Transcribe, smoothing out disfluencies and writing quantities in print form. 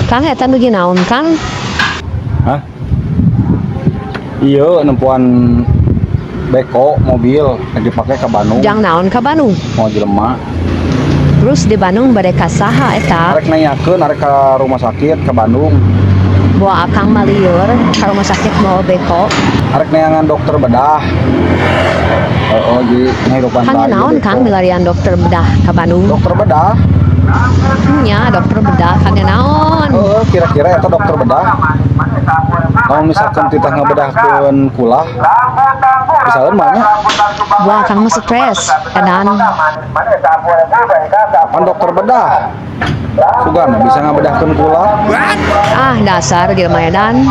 Kang eta nu naon Kang? Hah? Iya, nempuan beko mobil yang dipakai ke Bandung. Jang naon ka Bandung? Mau jelema. Terus di Bandung bade ka saha eta? Arek nanyakeun arek ke rumah sakit ke Bandung. Bawa akang malieur ka rumah sakit mau beko. Arek neangan dokter bedah. Oh, jadi kehidupan Kang naon Kang milarian dokter bedah ka Bandung? Dokter bedah? Nya dokter bedah Kang naon? Kira-kira eta dokter bedah. Kalau misalkan kita ngebedahkeun kulah, misalnya mana? Wah Kang mah stres edan. Kan dokter bedah. Sugana bisa ngabedahkeun kulah. Ah dasar jelema edan.